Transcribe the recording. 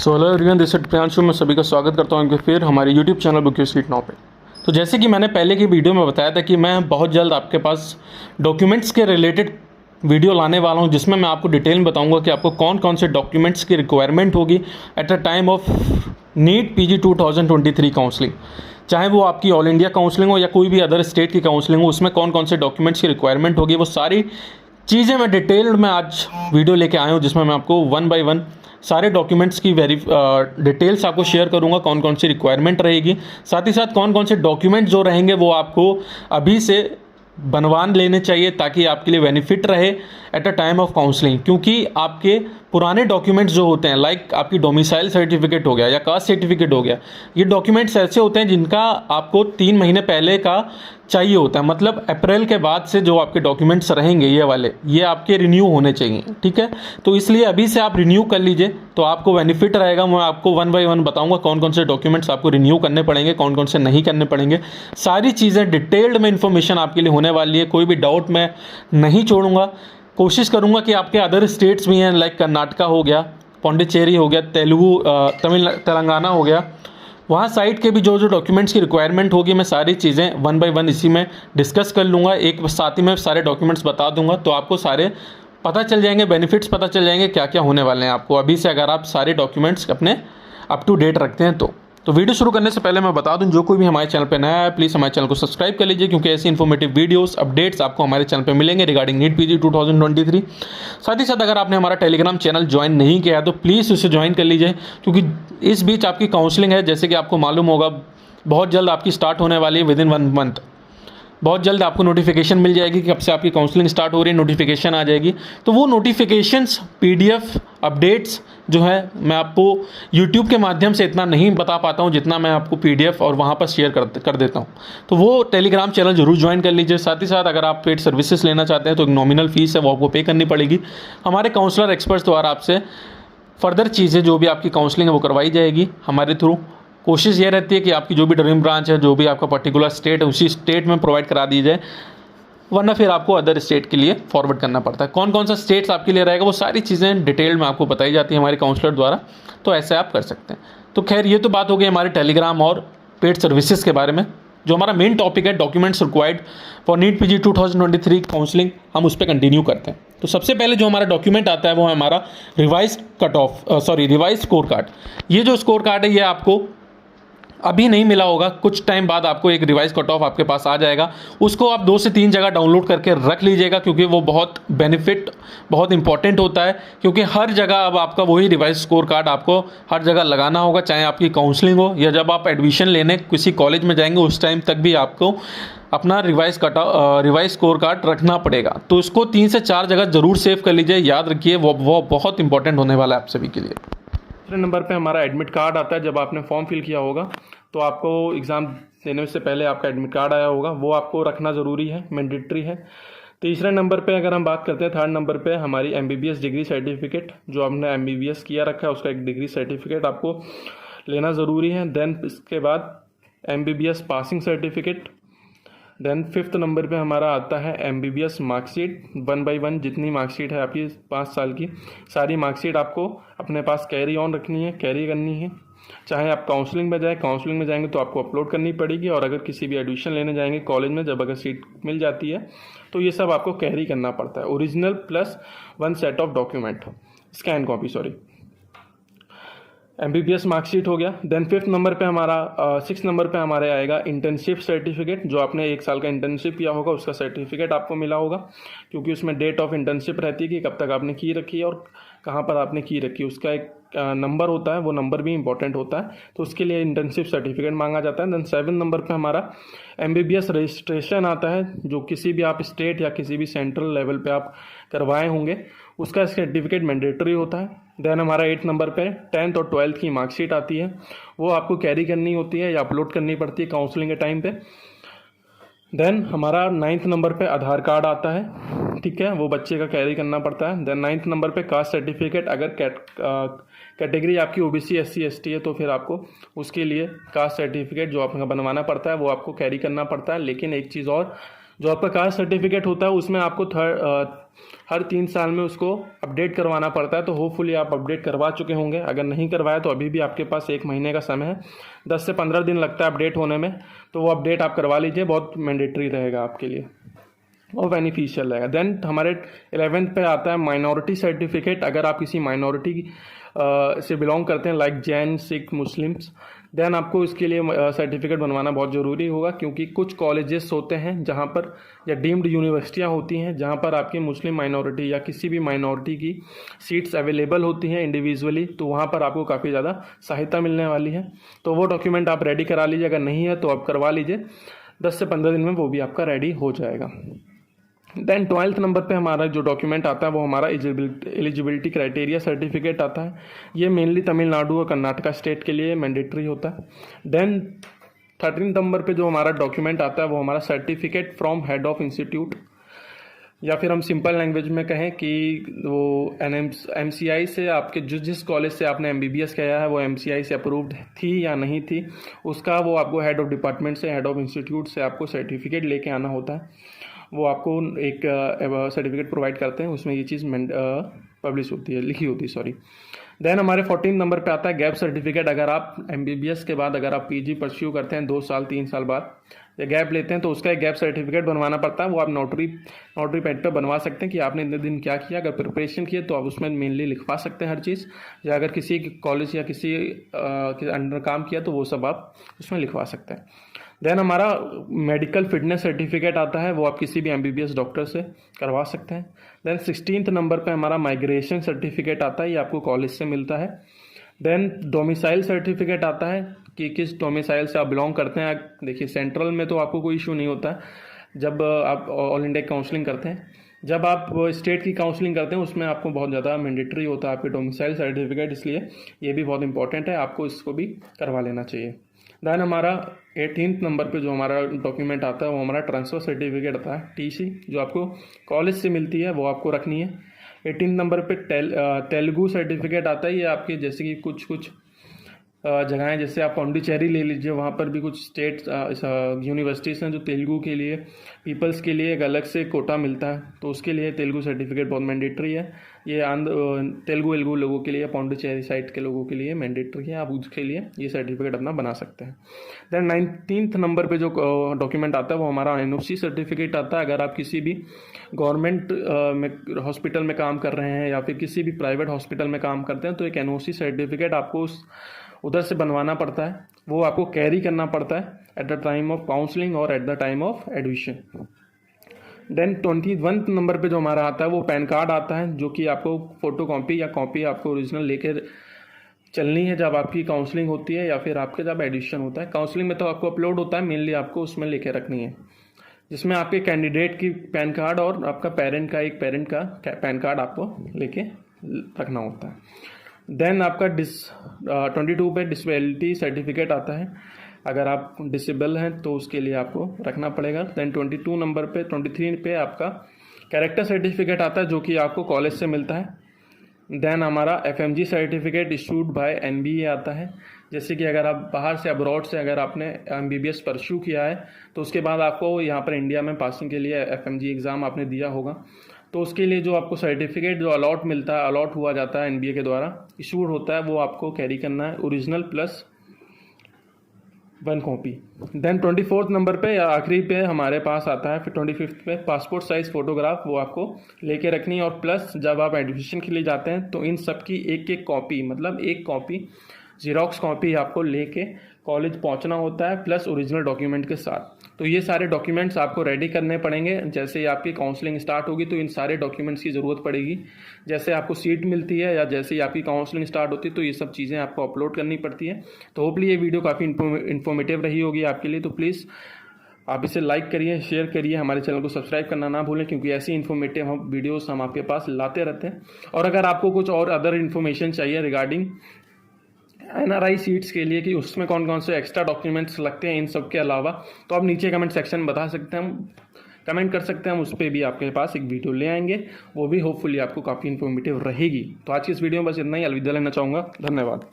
So hello everyone, this is Priyanshu. मैं सभी का स्वागत करता हूँ फिर हमारे YouTube channel book street now पे। तो जैसे कि मैंने पहले की वीडियो में बताया था कि मैं बहुत जल्द आपके पास डॉक्यूमेंट्स के रिलेटेड वीडियो लाने वाला हूँ, जिसमें मैं आपको डिटेल में बताऊंगा कि आपको कौन कौन से डॉक्यूमेंट्स की रिक्वायरमेंट होगी at the time of NEET PG 2023 counselling. चाहे वो आपकी ऑल इंडिया काउंसलिंग हो या कोई भी अदर स्टेट की काउंसलिंग हो, उसमें कौन कौन से डॉक्यूमेंट्स की रिक्वायरमेंट होगी, वो सारी चीज़ें मैं डिटेल्ड में आज वीडियो लेके आया हूँ, जिसमें मैं आपको वन बाय वन सारे डॉक्यूमेंट्स की डिटेल्स आपको शेयर करूंगा, कौन कौन सी रिक्वायरमेंट रहेगी, साथ ही साथ कौन कौन से डॉक्यूमेंट जो रहेंगे वो आपको अभी से बनवान लेने चाहिए ताकि आपके लिए बेनिफिट रहे at a time of counselling. क्योंकि आपके पुराने डॉक्यूमेंट्स जो होते हैं, लाइक आपकी डोमिसाइल सर्टिफिकेट हो गया या कास्ट सर्टिफिकेट हो गया, ये डॉक्यूमेंट्स ऐसे होते हैं जिनका आपको 3 महीने पहले का चाहिए होता है। मतलब अप्रैल के बाद से जो आपके डॉक्यूमेंट्स रहेंगे ये वाले, ये आपके रिन्यू होने चाहिए, ठीक है। तो इसलिए अभी से आप रिन्यू कर लीजिए तो आपको बेनिफिट रहेगा। मैं आपको वन बाय वन बताऊंगा कौन कौन से डॉक्यूमेंट्स आपको रिन्यू करने पड़ेंगे, कौन कौन से नहीं करने पड़ेंगे। सारी चीज़ें डिटेल्ड में इन्फॉर्मेशन आपके लिए होने वाली है, कोई भी डाउट मैं नहीं छोड़ूंगा। कोशिश करूंगा कि आपके अदर स्टेट्स भी हैं, लाइक कर्नाटका हो गया, पौंडीचेरी हो गया, तेलंगाना हो गया, वहाँ साइट के भी जो जो डॉक्यूमेंट्स की रिक्वायरमेंट होगी, मैं सारी चीज़ें वन बाय वन इसी में डिस्कस कर लूँगा। एक साथ ही में सारे डॉक्यूमेंट्स बता दूंगा, तो आपको सारे पता चल जाएंगे, बेनिफिट्स पता चल जाएंगे क्या क्या होने वाले हैं आपको अभी से, अगर आप सारे डॉक्यूमेंट्स अपने अप टू डेट रखते हैं तो वीडियो शुरू करने से पहले मैं बता दूं, जो कोई भी हमारे चैनल पर नया है प्लीज़ हमारे चैनल को सब्सक्राइब कर लीजिए, क्योंकि ऐसी इन्फॉर्मेटिव वीडियोस अपडेट्स आपको हमारे चैनल पे मिलेंगे रिगार्डिंग नीट पीजी 2023। साथ ही साथ अगर आपने हमारा टेलीग्राम चैनल ज्वाइन नहीं किया है तो प्लीज़ उसे ज्वाइन कर लीजिए, क्योंकि इस बीच आपकी काउंसलिंग है, जैसे कि आपको मालूम होगा, बहुत जल्द आपकी स्टार्ट होने वाली है। विदिन 1 मंथ बहुत जल्द आपको नोटिफिकेशन मिल जाएगी कि कब से आपकी काउंसलिंग स्टार्ट हो रही है, नोटिफिकेशन आ जाएगी। तो वो नोटिफिकेशंस, पीडीएफ अपडेट्स जो है, मैं आपको यूट्यूब के माध्यम से इतना नहीं बता पाता हूँ जितना मैं आपको पीडीएफ और वहाँ पर शेयर कर देता हूँ। तो वो टेलीग्राम चैनल जरूर ज्वाइन कर लीजिए। साथ ही साथ अगर आप पेड सर्विसेज लेना चाहते हैं तो एक नॉमिनल फीस है, वो आपको पे करनी पड़ेगी। हमारे काउंसलर एक्सपर्ट्स द्वारा आपसे फर्दर चीज़ें जो भी आपकी काउंसलिंग है वो करवाई जाएगी हमारे थ्रू। कोशिश ये रहती है कि आपकी जो भी ड्रीम ब्रांच है, जो भी आपका पर्टिकुलर स्टेट है, उसी स्टेट में प्रोवाइड करा दी जाए, वरना फिर आपको अदर स्टेट के लिए फॉरवर्ड करना पड़ता है। कौन कौन सा स्टेट्स आपके लिए रहेगा वो सारी चीज़ें डिटेल में आपको बताई जाती है हमारे काउंसलर द्वारा, तो ऐसे आप कर सकते हैं। तो खैर, ये तो बात हो गई हमारे टेलीग्राम और पेड सर्विसेज के बारे में। जो हमारा मेन टॉपिक है, documents required for NEET PG 2023 counselling, हम उस पर कंटिन्यू करते हैं। तो सबसे पहले जो हमारा डॉक्यूमेंट आता है वो है हमारा रिवाइज स्कोर कार्ड। ये जो स्कोर कार्ड है ये आपको अभी नहीं मिला होगा, कुछ टाइम बाद आपको एक रिवाइज कट ऑफ आपके पास आ जाएगा। उसको आप 2 से 3 जगह डाउनलोड करके रख लीजिएगा, क्योंकि वो बहुत इंपॉर्टेंट होता है। क्योंकि हर जगह अब आपका वही रिवाइज स्कोर कार्ड आपको हर जगह लगाना होगा, चाहे आपकी काउंसलिंग हो या जब आप एडमिशन लेने किसी कॉलेज में जाएंगे उस टाइम तक भी आपको अपना रिवाइज स्कोर कार्ड रखना पड़ेगा। तो इसको 3 से 4 जगह जरूर सेव कर लीजिए, याद रखिए, वो बहुत इंपॉर्टेंट होने वाला है आप सभी के लिए। दूसरे नंबर पे हमारा एडमिट कार्ड आता है। जब आपने फॉर्म फिल किया होगा तो आपको एग्ज़ाम देने से पहले आपका एडमिट कार्ड आया होगा, वो आपको रखना ज़रूरी है, मैंडेटरी है। तीसरे नंबर पे अगर हम बात करते हैं, 3rd नंबर पे हमारी MBBS डिग्री सर्टिफिकेट, जो आपने MBBS किया रखा है उसका एक डिग्री सर्टिफिकेट आपको लेना ज़रूरी है। देन इसके बाद MBBS passing certificate. Then 5th number पे हमारा आता है MBBS मार्कशीट। 1 बाय 1 जितनी मार्कशीट है आपकी 5 साल की, सारी मार्कशीट आपको अपने पास कैरी करनी है। चाहे आप काउंसलिंग में जाएंगे तो आपको अपलोड करनी पड़ेगी, और अगर किसी भी एडमिशन लेने जाएंगे कॉलेज में, जब अगर सीट मिल जाती है तो ये सब आपको कैरी करना पड़ता है। Original plus 1 set of document, scan copy, MBBS marksheet हो गया। देन 6th नंबर पे हमारे आएगा इंटर्नशिप सर्टिफिकेट। जो आपने 1 साल का इंटर्नशिप किया होगा उसका सर्टिफिकेट आपको मिला होगा, क्योंकि उसमें डेट ऑफ इंटर्नशिप रहती है कि कब तक आपने की रखी है और कहाँ पर आपने की रखी है। उसका एक नंबर होता है, वो नंबर भी इंपॉर्टेंट होता है, तो उसके लिए इंटर्नशिप सर्टिफिकेट मांगा जाता है। देन 7 नंबर पे हमारा MBBS रजिस्ट्रेशन आता है, जो किसी भी आप स्टेट या किसी भी सेंट्रल लेवल पे आप करवाए होंगे, उसका सर्टिफिकेट मैंडेटरी होता है। देन हमारा 8 नंबर पे 10th और 12th की मार्कशीट आती है, वो आपको कैरी करनी होती है या अपलोड करनी पड़ती है काउंसलिंग के टाइम पे। देन हमारा 9th नंबर पे आधार कार्ड आता है, ठीक है, वो बच्चे का कैरी करना पड़ता है। देन 9th नंबर पे कास्ट सर्टिफिकेट। अगर कैटेगरी आपकी OBC SC ST है तो फिर आपको उसके लिए कास्ट सर्टिफिकेट जो आपका बनवाना पड़ता है वो आपको कैरी करना पड़ता है। लेकिन एक चीज़ और, जो आपका कास्ट सर्टिफिकेट होता है उसमें आपको हर 3 साल में उसको अपडेट करवाना पड़ता है। तो होपफुली आप अपडेट करवा चुके होंगे। अगर नहीं करवाया तो अभी भी आपके पास 1 महीने का समय है, 10 से 15 दिन लगता है अपडेट होने में। तो वो अपडेट आप करवा लीजिए, बहुत मैंडेटरी रहेगा आपके लिए और बेनिफिशियल रहेगा। देन हमारे 11th पे आता है माइनॉरिटी सर्टिफिकेट। अगर आप किसी माइनॉरिटी से बिलोंग करते हैं like Jain, Sikh, Muslims, then आपको इसके लिए सर्टिफिकेट बनवाना बहुत ज़रूरी होगा, क्योंकि कुछ कॉलेजेस होते हैं जहां पर, या डीम्ड यूनिवर्सिटियां होती हैं जहां पर आपकी मुस्लिम माइनॉरिटी या किसी भी माइनॉरिटी की सीट्स अवेलेबल होती हैं इंडिविजुअली। तो वहां पर आपको काफ़ी ज़्यादा सहायता मिलने वाली है। तो वो डॉक्यूमेंट आप रेडी करा लीजिए, अगर नहीं है तो आप करवा लीजिए, 10 से 15 दिन में वो भी आपका रेडी हो जाएगा। देन 12th नंबर पे हमारा जो डॉक्यूमेंट आता है वो हमारा एलिजिबिलिटी क्राइटेरिया सर्टिफिकेट आता है। ये मेनली तमिलनाडु और कर्नाटका स्टेट के लिए मैंडेटरी होता है। देन 13th नंबर पे जो हमारा डॉक्यूमेंट आता है वो हमारा certificate from head of institute, या फिर हम सिंपल लैंग्वेज में कहें कि वो MCI से आपके जिस कॉलेज से आपने MBBS किया है वो MCI से अप्रूव्ड थी या नहीं थी, उसका वो आपको हेड ऑफ डिपार्टमेंट से, हेड ऑफ इंस्टीट्यूट से आपको सर्टिफिकेट लेके आना होता है। वो आपको एक सर्टिफिकेट प्रोवाइड करते हैं, उसमें ये चीज़ पब्लिश होती है, लिखी होती है, सॉरी। देन हमारे 14 नंबर पे आता है गैप सर्टिफिकेट। अगर आप MBBS के बाद अगर आप PG परस्यू करते हैं 2 साल 3 साल बाद या गैप लेते हैं तो उसका एक गैप सर्टिफिकेट बनवाना पड़ता है। वो आप नोटरी पैड पे बनवा सकते हैं कि आपने इतने दिन क्या किया। अगर प्रिपरेशन किए तो आप उसमें मेनली लिखवा सकते हैं हर चीज़, या अगर किसी कॉलेज या किसी के अंडर काम किया तो वो सब आप उसमें लिखवा सकते हैं। देन हमारा मेडिकल फिटनेस सर्टिफिकेट आता है, वो आप किसी भी MBBS डॉक्टर से करवा सकते हैं। देन 16th नंबर पे हमारा माइग्रेशन सर्टिफिकेट आता है, ये आपको कॉलेज से मिलता है। देन डोमिसाइल सर्टिफिकेट आता है कि किस डोमिसाइल से आप बिलोंग करते हैं। देखिए सेंट्रल में तो आपको कोई इशू नहीं होता है जब आप ऑल इंडिया काउंसलिंग करते हैं। जब आप स्टेट की काउंसलिंग करते हैं उसमें आपको बहुत ज़्यादा मैंडेटरी होता है आपके डोमिसाइल सर्टिफिकेट, इसलिए ये भी बहुत इंपॉर्टेंट है, आपको इसको भी करवा लेना चाहिए। देन हमारा 18th नंबर पे जो हमारा डॉक्यूमेंट आता है वो हमारा ट्रांसफ़र सर्टिफिकेट आता है, TC, जो आपको कॉलेज से मिलती है, वो आपको रखनी है। 18 नंबर पे तेलुगु सर्टिफिकेट आता है। ये आपके जैसे कि कुछ जगहें, जैसे आप पौंडीचेरी ले लीजिए, वहाँ पर भी कुछ स्टेट यूनिवर्सिटीज़ हैं जो तेलुगु के लिए, पीपल्स के लिए एक अलग से कोटा मिलता है, तो उसके लिए तेलुगु सर्टिफिकेट बहुत मैंडेटरी है। ये तेलुगु लोगों के लिए, पौंडीचेरी साइड के लोगों के लिए मैंडेटरी है, आप उसके लिए ये सर्टिफिकेट अपना बना सकते हैं। देन 19th नंबर पे जो डॉक्यूमेंट आता है वो हमारा NOC सर्टिफिकेट आता है। अगर आप किसी भी गवर्नमेंट में हॉस्पिटल में काम कर रहे हैं या फिर किसी भी प्राइवेट हॉस्पिटल में काम करते हैं तो एक NOC सर्टिफिकेट आपको उधर से बनवाना पड़ता है, वो आपको कैरी करना पड़ता है at the time of counselling और at the time of admission. Then 21th number पे जो हमारा आता है वो पैन कार्ड आता है, जो कि आपको फोटो कॉपी या कॉपी आपको ओरिजिनल लेकर चलनी है जब आपकी काउंसलिंग होती है या फिर आपके जब एडमिशन होता है। काउंसलिंग में तो आपको अपलोड होता है, मेनली आपको उसमें लेके रखनी है, जिसमें आपके कैंडिडेट की पैन कार्ड और आपका पेरेंट का पैन कार्ड आपको लेके रखना होता है। देन आपका 22 पे डिसेबिलिटी सर्टिफिकेट आता है। अगर आप डिसेबल हैं तो उसके लिए आपको रखना पड़ेगा। देन 22 नंबर पे 23 पे आपका कैरेक्टर सर्टिफिकेट आता है, जो कि आपको कॉलेज से मिलता है। देन हमारा FMG certificate issued by NBA आता है। जैसे कि अगर आप बाहर से, अब्रॉड से अगर आपने MBBS परस्यू किया है तो उसके बाद आपको यहाँ पर इंडिया में पासिंग के लिए FMG एग्ज़ाम आपने दिया होगा, तो उसके लिए जो आपको सर्टिफिकेट जो अलॉट हुआ जाता है NBA के द्वारा, इशूड होता है, वो आपको कैरी करना है, original plus 1 copy. Then 24th number पे या आखिरी पे हमारे पास आता है, फिर 25th पे पासपोर्ट साइज़ फ़ोटोग्राफ, वो आपको लेके रखनी है। और प्लस जब आप एडमिशन के लिए जाते हैं तो इन सब की एक कॉपी, मतलब एक कॉपी जीरोक्स कॉपी आपको लेके कॉलेज पहुंचना होता है, प्लस ओरिजिनल डॉक्यूमेंट के साथ। तो ये सारे डॉक्यूमेंट्स आपको रेडी करने पड़ेंगे। जैसे ही आपकी काउंसलिंग स्टार्ट होगी तो इन सारे डॉक्यूमेंट्स की ज़रूरत पड़ेगी। जैसे आपको सीट मिलती है या जैसे ही आपकी काउंसलिंग स्टार्ट होती है तो ये सब चीज़ें आपको अपलोड करनी पड़ती है। तो होपली ये वीडियो काफ़ी इन्फॉर्मेटिव रही होगी आपके लिए। तो प्लीज़ आप इसे लाइक करिए, शेयर करिए, हमारे चैनल को सब्सक्राइब करना ना भूलें, क्योंकि ऐसी इन्फॉर्मेटिव वीडियोस हम आपके पास लाते रहते हैं। और अगर आपको कुछ और अदर इन्फॉर्मेशन चाहिए रिगार्डिंग NRI सीट्स के लिए कि उसमें कौन कौन से एक्स्ट्रा डॉक्यूमेंट्स लगते हैं इन सब के अलावा, तो आप नीचे कमेंट सेक्शन में बता सकते हैं, हम कमेंट कर सकते हैं, हम उस पर भी आपके पास एक वीडियो ले आएंगे, वो भी होपफुली आपको काफ़ी इन्फॉर्मेटिव रहेगी। तो आज की इस वीडियो में बस इतना ही, अलविदा लेना चाहूँगा। धन्यवाद।